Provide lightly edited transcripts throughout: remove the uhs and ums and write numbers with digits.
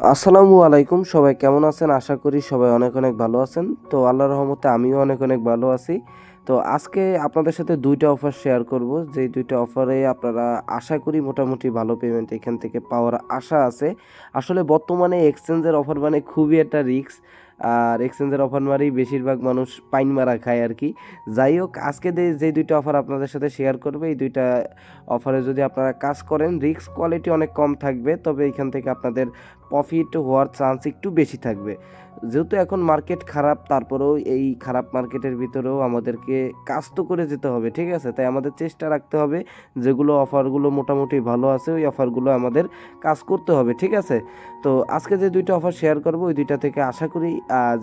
আসসালামু আলাইকুম, সবাই কেমন আছেন? আশা করি সবাই অনেক অনেক ভালো আছেন। তো আল্লাহর রহমতে আমিও অনেক অনেক ভালো আছি। তো আজকে আপনাদের সাথে ২টা অফার শেয়ার করব। যেই ২টা অফারে আপনারা আশা করি মোটামুটি ভালো পেমেন্ট এখান থেকে পাওয়ার আশা আছে। আসলে বর্তমানে এক্সচেঞ্জের অফার মানে খুবই একটা রিস্ক। আর এক্সচেঞ্জের অফার মানেই বেশিরভাগ মানুষ পাইন মারা খায় আরকি। যাই হোক, আজকে যে ২টা অফার আপনাদের সাথে শেয়ার করব, এই ২টা অফারে যদি আপনারা কাজ করেন রিস্ক কোয়ালিটি অনেক কম থাকবে, তবে এখান থেকে আপনাদের প্রফিট হওয়ার চান্স একটু বেশি থাকবে। যেহেতু এখন মার্কেট খারাপ, তারপরেও এই খারাপ মার্কেটের ভিতরেও আমাদেরকে কাজ তো করে যেতে হবে, ঠিক আছে? তাই আমাদের চেষ্টা রাখতে হবে যেগুলো অফারগুলো মোটামুটি ভালো আছে ওই অফারগুলো আমাদের কাজ করতে হবে, ঠিক আছে? তো আজকে যে ২টা অফার শেয়ার করব ওই ২টা থেকে আশা করি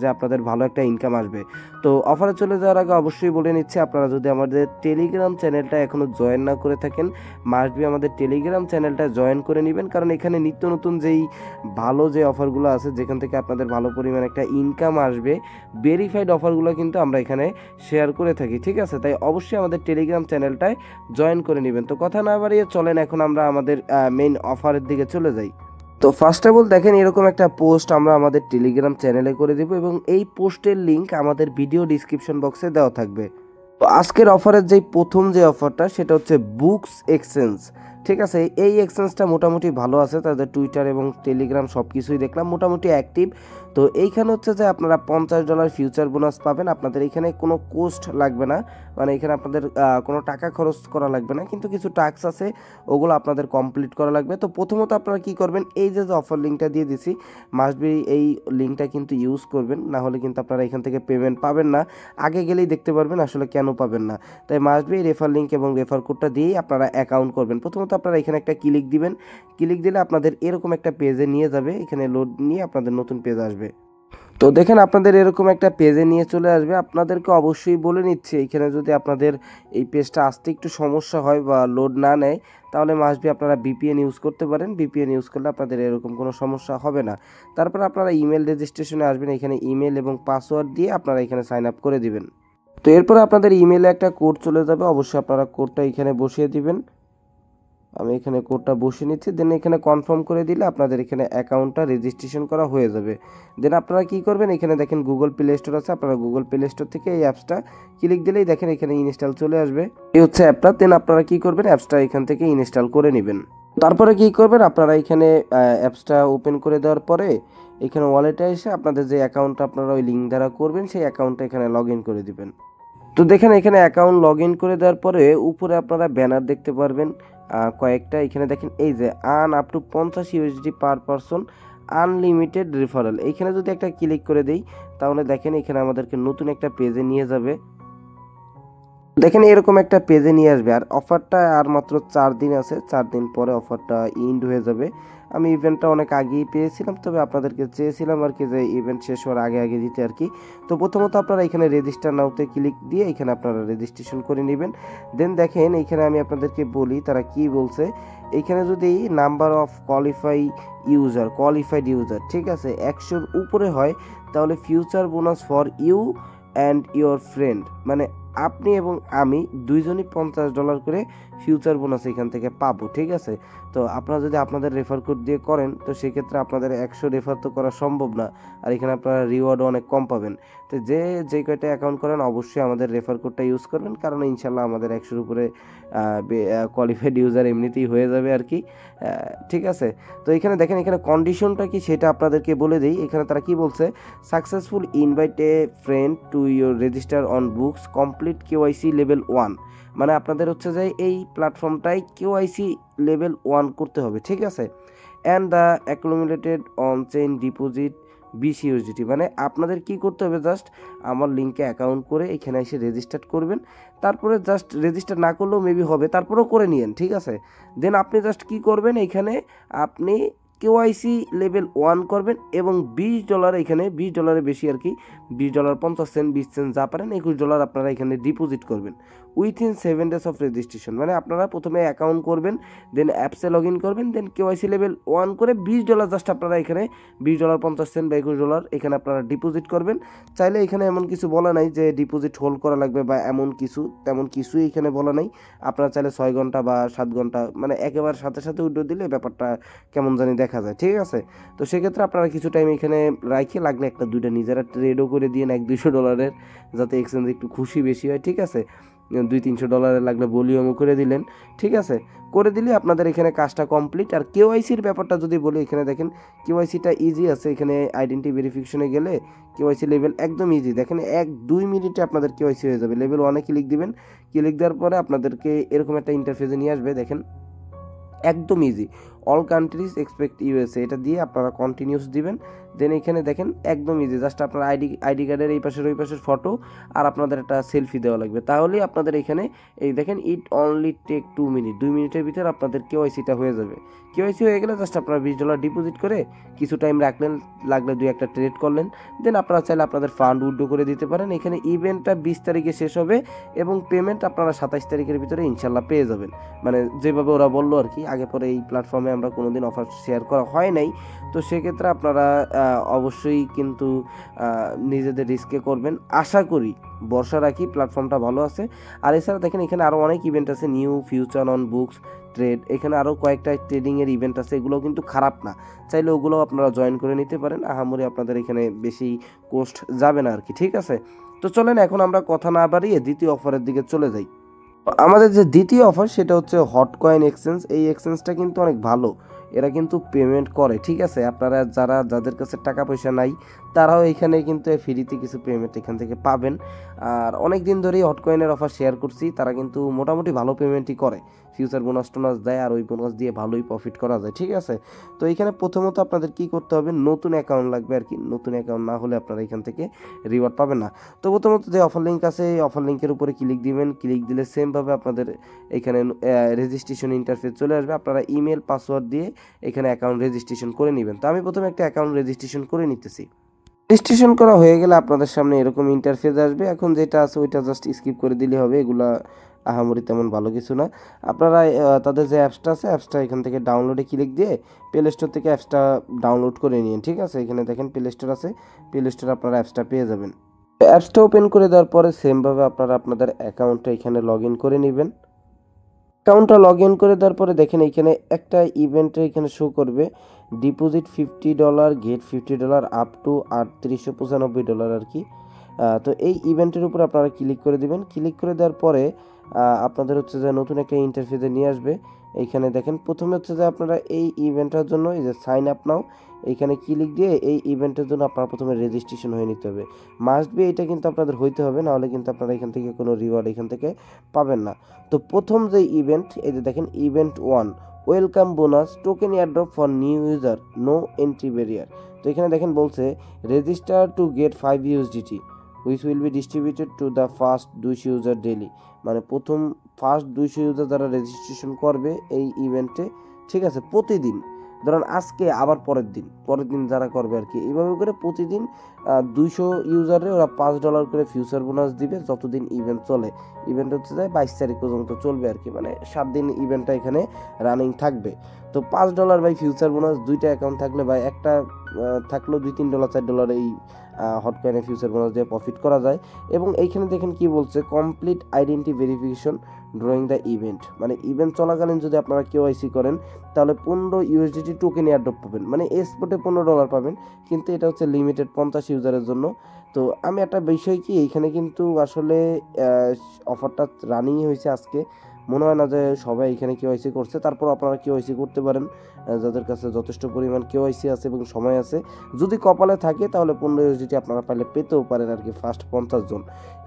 যে আপনাদের ভালো একটা ইনকাম আসবে। তো অফারে চলে যাওয়ার আগে অবশ্যই বলে নিচ্ছি, আপনারা যদি আমাদের টেলিগ্রাম চ্যানেলটা এখনও জয়েন না করে থাকেন, মাস্ট বি আমাদের টেলিগ্রাম চ্যানেলটা জয়েন করে নেবেন, কারণ এখানে নিত্য নতুন যেই ভালো যে অফারগুলো আছে যেখান থেকে আপনাদের ভালো পরিমাণ একটা ইনকাম আসবে, ভেরিফাইড অফারগুলো কিন্তু আমরা এখানে শেয়ার করে থাকি, ঠিক আছে? তাই অবশ্যই আমাদের টেলিগ্রাম চ্যানেলটায় জয়েন করে নেবেন। তো কথা না বাড়িয়ে চলেন এখন আমরা আমাদের মেইন অফারের দিকে চলে যাই। তো ফার্স্ট অফ অল দেখেন, এরকম একটা পোস্ট আমরা আমাদের টেলিগ্রাম চ্যানেলে করে দেব এবং এই পোস্টের লিঙ্ক আমাদের ভিডিও ডিসক্রিপশন বক্সে দেওয়া থাকবে। তো আজকের অফারের যেই প্রথম যে অফারটা সেটা হচ্ছে বুকস এক্সচেঞ্জ, ঠিক আছে? এই এক্সচেঞ্জটা মোটামুটি ভালো আছে, তাদের টুইটার এবং টেলিগ্রাম সব কিছুই দেখলাম মোটামুটি অ্যাক্টিভ। তো এইখানে হচ্ছে যে আপনারা $50 ফিউচার বোনাস পাবেন, আপনাদের এখানে কোনো কোস্ট লাগবে না, মানে এখানে আপনাদের কোনো টাকা খরচ করা লাগবে না, কিন্তু কিছু টাস্ক আছে ওগুলো আপনাদের কমপ্লিট করা লাগবে। তো প্রথমত আপনারা কি করবেন, এই যে অফার লিঙ্কটা দিয়ে দিছি, মাস্ট বি এই লিঙ্কটা কিন্তু ইউজ করবেন, না হলে কিন্তু আপনারা এখান থেকে পেমেন্ট পাবেন না। আগে গেলেই দেখতে পারবেন আসলে কেন পাবেন না। তাই মাস্ট বি রেফার লিঙ্ক এবং রেফার কোডটা দিয়েই আপনারা অ্যাকাউন্ট করবেন। প্রথমত আপনারা এখানে একটা ক্লিক দিবেন, ক্লিক দিলে আপনাদের এরকম একটা পেজে নিয়ে যাবে, এখানে লোড নিয়ে আপনাদের নতুন পেজ আসবে। তো দেখেন আপনাদের এরকম একটা পেজে নিয়ে চলে আসবে। আপনাদেরকে অবশ্যই বলে নিচ্ছি, এখানে যদি আপনাদের এই পেজটা আসতে একটু সমস্যা হয় বা লোড না নেয়, তাহলে মাস্ট বি আপনারা ভিপিএন ইউজ করতে পারেন। ভিপিএন ইউজ করলে আপনাদের এরকম কোনো সমস্যা হবে না। তারপর আপনারা ইমেল রেজিস্ট্রেশনে আসবেন, এখানে ইমেল এবং পাসওয়ার্ড দিয়ে আপনারা এখানে সাইন আপ করে দিবেন। তো এরপর আপনাদের ইমেলে একটা কোড চলে যাবে, অবশ্যই আপনারা কোডটা এখানে বসিয়ে দিবেন। আমি এখানে কোডটা বসিয়ে নিচ্ছি, দেন এখানে কনফার্ম করে দিলে আপনাদের এখানে অ্যাকাউন্টটা রেজিস্ট্রেশন করা হয়ে যাবে। দেন আপনারা কি করবেন, এখানে দেখেন গুগল প্লে স্টোর আছে, আপনারা গুগল প্লে স্টোর থেকে এই অ্যাপসটা ক্লিক দিলেই দেখেন এখানে ইনস্টল চলে আসবে। এই হচ্ছে অ্যাপটা। দেন আপনারা কি করবেন, অ্যাপসটা এখান থেকে ইনস্টল করে নেবেন। তারপরে কি করবেন, আপনারা এখানে অ্যাপসটা ওপেন করে দেওয়ার পরে এখানে ওয়ালেটে এসে আপনাদের যে অ্যাকাউন্টটা আপনারা ওই লিঙ্ক দ্বারা করবেন সেই অ্যাকাউন্টটা এখানে লগ ইন করে দিবেন। তো দেখেন এখানে অ্যাকাউন্ট লগ ইন করে দেওয়ার পরে উপরে আপনারা ব্যানার দেখতে পারবেন কয়েকটা। এখানে দেখেন এই যে earn up to 50 USD per person unlimited referral, এইখানে যদি একটা ক্লিক করে দেই তাহলে দেখেন এখানে আমাদেরকে নতুন একটা পেজে নিয়ে যাবে। দেখেন এরকম একটা পেজে নিয়ে আসবে, আর অফারটা আর মাত্র 4 দিন আছে, 4 দিন পরে অফারটা ইন্ড হয়ে যাবে। আমি ইভেন্টটা অনেক আগেই পেয়েছিলাম, তবে আপনাদেরকে চেয়েছিলাম আর কি যে ইভেন্ট শেষ হওয়ার আগে আগে দিতে আর কি। তো প্রথমত আপনারা এখানে রেজিস্টার নাওতে ক্লিক দিয়ে এখানে আপনারা রেজিস্ট্রেশন করে নেবেন। দেন দেখেন এইখানে আমি আপনাদেরকে বলি তারা কি বলছে। এইখানে যদি নাম্বার অফ কোয়ালিফাইড ইউজার, ঠিক আছে, 100-র উপরে হয় তাহলে future bonus for you and your friend, মানে আপনি এবং আমি দুইজনই $50 করে ফিউচার বোনাস এখান থেকে পাবো, ঠিক আছে? তো আপনারা যদি আপনাদের রেফার কোড দিয়ে করেন তো সেক্ষেত্রে আপনাদের 100 রেফার তো করা সম্ভব না, আর এখানে আপনারা রিওয়ার্ডও অনেক কম পাবেন। তো যে কয়টা অ্যাকাউন্ট করেন অবশ্যই আমাদের রেফার কোডটা ইউজ করবেন, কারণ ইনশাল্লাহ আমাদের 100-র উপরে কোয়ালিফাইড ইউজার এমনিতেই হয়ে যাবে আর কি, ঠিক আছে? তো এখানে দেখেন এখানে কন্ডিশনটা কি সেটা আপনাদেরকে বলে দিই। এখানে তারা কি বলছে, successful invite a friend to your register on books complete KYC level 1, মানে আপনাদের হচ্ছে যে এই প্ল্যাটফর্মটাই কেওয়াইসি লেভেল 1 করতে হবে, ঠিক আছে? And the accumulated on chain deposit 20 USDT, মানে আপনাদের কি করতে হবে, জাস্ট আমার লিঙ্কে অ্যাকাউন্ট করে এখানে এসে রেজিস্টার করবেন। তারপরে জাস্ট রেজিস্টার না করলেও মেবি হবে, তারপরেও করে নিয়েন, ঠিক আছে? দেন আপনি জাস্ট কি করবেন, এখানে আপনি কেওয়াইসি লেভেল 1 করবেন এবং $20 এখানে $20 বেশি আর কি, $20 50 সেন্ট 20 সেন্ট যা পারেন $21 আপনারা এখানে ডিপোজিট করবেন উইথিন 7 ডেজ অফ রেজিস্ট্রেশন। মানে আপনারা প্রথমে অ্যাকাউন্ট করবেন, দেন অ্যাপসে লগ ইন করবেন, দেন কেওয়াইসি লেভেল 1 করে $20 জাস্ট আপনারা এখানে $20 50 সেন্ট বা $21 এখানে আপনারা ডিপোজিট করবেন। চাইলে এখানে এমন কিছু বলা নাই যে ডিপোজিট হোল্ড করা লাগবে বা এমন কিছু, তেমন কিছুই এখানে বলা নাই। আপনারা চাইলে 6 ঘন্টা বা 7 ঘন্টা মানে একেবারে সাথে সাথে উইথড্র দিলে ব্যাপারটা কেমন জানি দেখা যায়, ঠিক আছে। তো সেক্ষেত্রে আপনারা কিছু টাইম এখানে রাখে লাগলে একটা দুইটা নিজেরা ট্রেডও করে দিয়ে $100-200, যাতে এক্সচেঞ্জ একটু খুশি বেশি হয়, ঠিক আছে। $200-300 লাগলে ভলিউমও করে দিলেন, ঠিক আছে। করে দিলে আপনাদের এখানে কাজটা কমপ্লিট। আর কেওয়াইসির ব্যাপারটা যদি বলি, এখানে দেখেন কেওয়াইসিটা ইজি আছে। এখানে আইডেন্টি ভেরিফিকেশনে গেলে কেওয়াইসি লেভেল একদম ইজি, দেখেন 1-2 মিনিটে আপনাদের কেওয়াইসি হয়ে যাবে। লেভেল 1-এ ক্লিক দিবেন, ক্লিক দেওয়ার পরে আপনাদেরকে এরকম একটা ইন্টারফেসে নিয়ে আসবে, দেখেন একদম easy. All countries expect USA, এটা দিয়ে আপনারা কন্টিনিউস দিবেন। দেন এখানে দেখেন একদম ইজি, জাস্ট আপনার আইডি কার্ডের এই পাশের ওই পাশের ফটো আর আপনাদের একটা সেলফি দেওয়া লাগবে, তাহলেই আপনাদের এখানে এই দেখেন ইট অনলি টেক 2 মিনিট, 2 মিনিটের ভিতরে আপনাদের কেওয়াইসিটা হয়ে যাবে। কেওয়াইসি হয়ে গেলে জাস্ট আপনারা $20 ডিপোজিট করে কিছু টাইম রাখলেন, লাগলে 2-1টা ট্রেড করলেন। দেন আপনারা চাইলে আপনাদের ফান্ড উইথড্র করে দিতে পারেন। এখানে ইভেন্টটা 20 তারিখে শেষ হবে এবং পেমেন্ট আপনারা 27 তারিখের ভিতরে ইনশাল্লাহ পেয়ে যাবেন। মানে যেভাবে ওরা বললো আর কি, আগে পরে এই প্ল্যাটফর্মে আমরা কোনোদিন অফার শেয়ার করা হয় নাই, তো সেক্ষেত্রে আপনারা অবশ্যই কিন্তু নিজেদের রিস্কে করবেন। আশা করি ভরসা রাখি প্ল্যাটফর্মটা ভালো আছে। আর এছাড়া দেখেন এখানে আরও অনেক ইভেন্ট আছে, new future on books trade, এখানে আরও কয়েকটা ট্রেডিংয়ের ইভেন্ট আছে, এগুলোও কিন্তু খারাপ না, চাইলে ওগুলোও আপনারা জয়েন করে নিতে পারেন। আহামরি আপনাদের এখানে বেশি কোস্ট যাবে না আর কি, ঠিক আছে। তো চলেন এখন আমরা কথা না বাড়িয়ে দ্বিতীয় অফারের দিকে চলে যাই। আমাদের যে দ্বিতীয় অফার সেটা হচ্ছে হট কয়েন এক্সচেঞ্জ। এই এক্সচেঞ্জটা কিন্তু অনেক ভালো, এরা কিন্তু পেমেন্ট করে, ঠিক আছে। আপনারা যাদের কাছে টাকা পয়সা নাই তারাও এখানে কিন্তু ফ্রিতে কিছু পেমেন্ট এখান থেকে পাবেন। আর অনেক দিন ধরেই হট কয়েনের অফার শেয়ার করছি, তারা কিন্তু মোটামুটি ভালো পেমেন্টই করে, ফিউচার বোনাস টোনাস দেয়, আর ওই বোনাস দিয়ে ভালোই প্রফিট করা যায়, ঠিক আছে। তো এখানে প্রথমত আপনাদের কি করতে হবে, নতুন অ্যাকাউন্ট লাগবে আর কি। নতুন অ্যাকাউন্ট না হলে আপনারা এখান থেকে রিওয়ার্ড পাবেন না। তো প্রথমত যে অফার লিঙ্ক আছে, এই অফার লিঙ্কের উপরে ক্লিক দিবেন, ক্লিক দিলে সেমভাবে আপনাদের এখানে রেজিস্ট্রেশন ইন্টারফেস চলে আসবে। আপনারা ইমেল পাসওয়ার্ড দিয়ে এখানে অ্যাকাউন্ট রেজিস্ট্রেশন করে নেবেন। তো আমি প্রথমে একটা অ্যাকাউন্ট রেজিস্ট্রেশন করে নিতেছি। রেজিস্ট্রেশন করা হয়ে গেলে আপনাদের সামনে এরকম ইন্টারফেস আসবে। এখন যেটা আছে ওইটা জাস্ট স্কিপ করে দিলে হবে, এগুলা আহামরি তেমন ভালো কিছু না। আপনারা তাদের যে অ্যাপসটা আছে, অ্যাপসটা এখান থেকে ডাউনলোডে ক্লিক দিয়ে প্লে স্টোর থেকে অ্যাপসটা ডাউনলোড করে নিন, ঠিক আছে। এখানে দেখেন প্লে স্টোর আছে, প্লে স্টোরে আপনারা অ্যাপসটা পেয়ে যাবেন। অ্যাপসটা ওপেন করে দেওয়ার পরে সেমভাবে আপনারা আপনাদের অ্যাকাউন্টটা এখানে লগ ইন করে নেবেন। অ্যাকাউন্টটা লগ ইন করে দেওয়ার পরে দেখেন এখানে একটা ইভেন্টে এখানে শো করবে ডিপোজিট $50, গেট $50 আপ টু $3895 আর কি। তো এই ইভেন্টের উপর আপনারা ক্লিক করে দিবেন। ক্লিক করে দেওয়ার পরে আপনাদের হচ্ছে যে নতুন একটা ইন্টারফেসে নিয়ে আসবে। এইখানে দেখেন প্রথমে হচ্ছে যে আপনারা এই ইভেন্টটার জন্য এই যে সাইন আপ নাও, এইখানে ক্লিক দিয়ে এই ইভেন্টের জন্য আপনারা প্রথমে রেজিস্ট্রেশন হয়ে নিতে হবে। মাস্ট বি এটা কিন্তু আপনাদের হইতে হবে, নাহলে কিন্তু আপনারা এখান থেকে কোনো রিওয়ার্ড এখান থেকে পাবেন না। তো প্রথম যে ইভেন্ট, এই যে দেখেন event 1, welcome bonus token airdrop for new user, no entry barrier. তো এখানে দেখেন বলছে register to get 5 USDT which will be distributed to the first 200 user daily. মানে প্রথম ফার্স্ট 200 ইউজার যারা রেজিস্ট্রেশন করবে এই ইভেন্টে, ঠিক আছে, প্রতিদিন ধরেন আজকে আবার পরের দিন যারা করবে আর কি, এইভাবে করে প্রতিদিন 200 ইউজারে ওরা $5 করে ফিউচার বোনাস দিবে যতদিন ইভেন্ট চলে। ইভেন্ট হচ্ছে যায় 22 তারিখ পর্যন্ত চলবে আর কি, মানে 7 দিন ইভেন্টটা এখানে রানিং থাকবে। তো $5 বাই ফিউচার বোনাস, দুইটা অ্যাকাউন্ট থাকলে বা একটা থাকলেও $2-3 $4 এই হট কয়েনে ফিউচার বোনাস দিয়ে প্রফিট করা যায়। এবং এইখানে দেখেন কি বলছে, complete identity verification drawing the event. মানে ইভেন্ট চলাকালীন যদি আপনারা কেওয়াইসি করেন তাহলে 15 USDT টোকেন এয়ারড্রপ পাবেন, মানে স্পটে $15 পাবেন, কিন্তু এটা হচ্ছে লিমিটেড 50 ইউজারের জন্য। তো আমি একটা বিষয় কি, এইখানে কিন্তু আসলে অফারটা রানিং হয়েছে আজকে, মনে হয় না যে সবাই এখানে কেওয়াইসি করছে। তারপর আপনারা কেওয়াইসি করতে পারেন যাদের কাছে যথেষ্ট পরিমাণ কেওয়াইসি আছে এবং সময় আছে। যদি কপালে থাকে তাহলে 15 USDT আপনারা পাইলে পেতেও পারেন আর কি, ফার্স্ট 50 জন।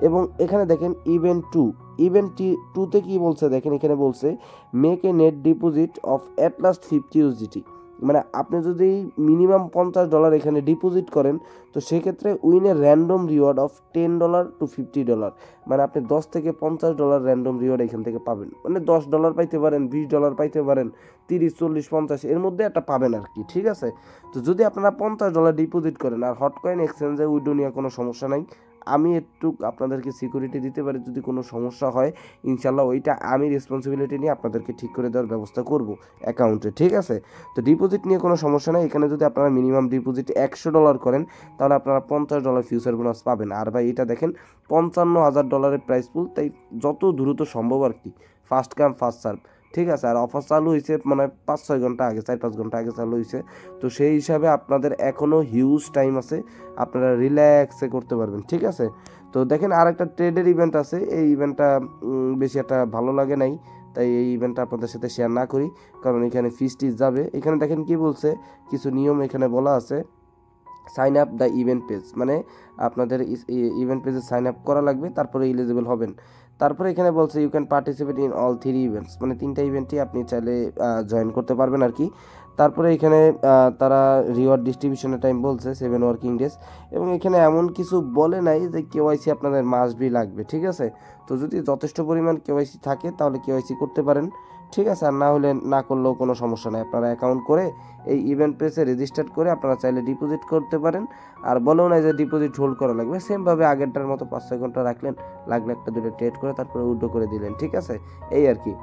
এবং এখানে দেখেন ইভেন্ট 2তে কি বলছে দেখেন, এখানে বলছে make a net deposit of at last 50 USDT। মানে আপনি যদি মিনিমাম $50 এখানে ডিপোজিট করেন তো সেক্ষেত্রে উইনের র্যান্ডম রিওয়ার্ড অফ $10 to $50। মানে আপনি $10 থেকে $50 র্যান্ডম রিওয়ার্ড এখান থেকে পাবেন। মানে $10 পাইতে পারেন, $20 পাইতে পারেন, 30, 40, 50 এর মধ্যে একটা পাবেন আর কি, ঠিক আছে। তো যদি আপনারা $50 ডিপোজিট করেন, আর হট কয়েন এক্সচেঞ্জে উইড্রো নিয়ে কোনো সমস্যা নাই, আমি একটু আপনাদেরকে সিকিউরিটি দিতে পারি, যদি কোনো সমস্যা হয় ইনশাল্লাহ ওইটা আমি রেসপন্সিবিলিটি নিয়ে আপনাদেরকে ঠিক করে দেওয়ার ব্যবস্থা করব অ্যাকাউন্টে, ঠিক আছে। তো ডিপোজিট নিয়ে কোনো সমস্যা নেই। এখানে যদি আপনারা মিনিমাম ডিপোজিট $100 করেন তাহলে আপনারা $50 ফিউচার বোনাস পাবেন। আর ভাই এটা দেখেন $55,000 প্রাইস পুল, তাই যত দ্রুত সম্ভব আর কি, ফার্স্ট কাম ফার্স্ট সার্ভ, ঠিক আছে। আর অফার চালু হয়েছে মানে 5-6 ঘন্টা আগে, 4-5 ঘন্টা আগে চালু হয়েছে। তো সেই হিসাবে আপনাদের এখনও হিউজ টাইম আছে, আপনারা রিল্যাক্সে করতে পারবেন, ঠিক আছে। তো দেখেন আরেকটা ট্রেডের ইভেন্ট আছে, এই ইভেন্টটা বেশি একটা ভালো লাগে নাই, তাই এই ইভেন্টটা আপনাদের সাথে শেয়ার না করি, কারণ এখানে ফিস টিস যাবে। এখানে দেখেন কি বলছে, কিছু নিয়ম এখানে বলা আছে। Sign up the event page, মানে আপনাদের ইভেন্ট পেজে সাইন আপ করা লাগবে, তারপরে এলিজিবল হবেন। তারপরে এখানে বলছে you can participate in all 3 events, মানে 3টা ইভেন্টই আপনি চাইলে জয়েন করতে পারবেন আর কি। তারপরে এখানে তারা রিওয়ার্ড ডিস্ট্রিবিউশনের টাইম বলছে 7 ওয়ার্কিং ডেজ, এবং এখানে এমন কিছু বলে নাই যে কেওয়াইসি আপনাদের মাস্ট বি লাগবে, ঠিক আছে। তো যদি যথেষ্ট পরিমাণ কেওয়াইসি থাকে তাহলে কেওয়াইসি করতে পারেন, ঠিক আছে। আর না হলে না করলেও কোনো সমস্যা নেই, আপনারা অ্যাকাউন্ট করে এই ইভেন্ট পেজে রেজিস্টার করে আপনারা চাইলে ডিপোজিট করতে পারেন। আর বলেও না যে ডিপোজিট হোল্ড করা লাগবে, সেমভাবে আগেরটার মতো 5-6 ঘন্টা রাখলেন, লাগলে একটা দুটো ট্রেড করে তারপরে উইথড্র করে দিলেন, ঠিক আছে, এই আর কি।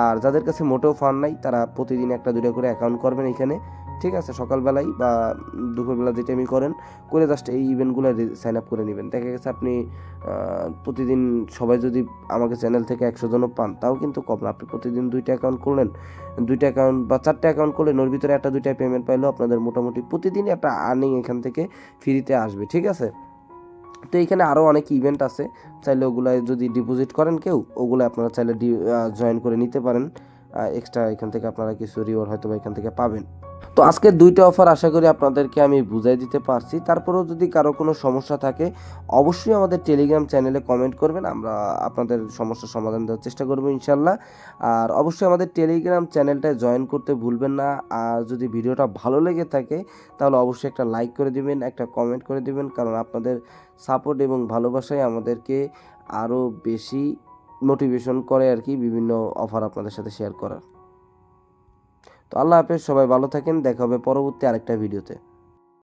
আর যাদের কাছে মোটেও ফান্ড নাই তারা প্রতিদিন একটা দুটো করে অ্যাকাউন্ট করবেন এখানে, ঠিক আছে, সকালবেলায় বা দুপুরবেলা যে টাইমই করেন, করে জাস্ট এই ইভেন্টগুলো সাইন আপ করে নেবেন। দেখা গেছে আপনি প্রতিদিন সবাই যদি আমাকে চ্যানেল থেকে 100 জনও পান তাও কিন্তু কম না, আপনি প্রতিদিন 2টা অ্যাকাউন্ট করলেন, 2টা অ্যাকাউন্ট বা 4টা অ্যাকাউন্ট করলেন, ওর ভিতরে একটা 2টা পেমেন্ট পাইলেও আপনাদের মোটামুটি প্রতিদিনই একটা আর্নিং এখান থেকে ফ্রিতে আসবে, ঠিক আছে। তো এইখানে আরও অনেক ইভেন্ট আছে, চাইলে ওগুলায় যদি ডিপোজিট করেন কেউ, ওগুলো আপনারা চাইলে জয়েন করে নিতে পারেন। এক্সট্রা এখান থেকে আপনারা কিছু রিওয়ার্ড হয়তো বা এখান থেকে পাবেন। তো আজকের 2টা অফার আশা করি আপনাদেরকে আমি বুঝাই দিতে পারছি। তারপরেও যদি কারো কোনো সমস্যা থাকে অবশ্যই আমাদের টেলিগ্রাম চ্যানেলে কমেন্ট করবেন, আমরা আপনাদের সমস্যার সমাধান দেওয়ার চেষ্টা করব ইনশাল্লাহ। আর অবশ্যই আমাদের টেলিগ্রাম চ্যানেলটায় জয়েন করতে ভুলবেন না। আর যদি ভিডিওটা ভালো লেগে থাকে তাহলে অবশ্যই একটা লাইক করে দিবেন, একটা কমেন্ট করে দিবেন, কারণ আপনাদের সাপোর্ট এবং ভালোবাসাই আমাদেরকে আরও বেশি মোটিভেশন করে আর কি, বিভিন্ন অফার আপনাদের সাথে শেয়ার করার। তো আল্লাহ হাফেজ, সবাই ভালো থাকেন, দেখা হবে পরবর্তী আরেকটা ভিডিওতে।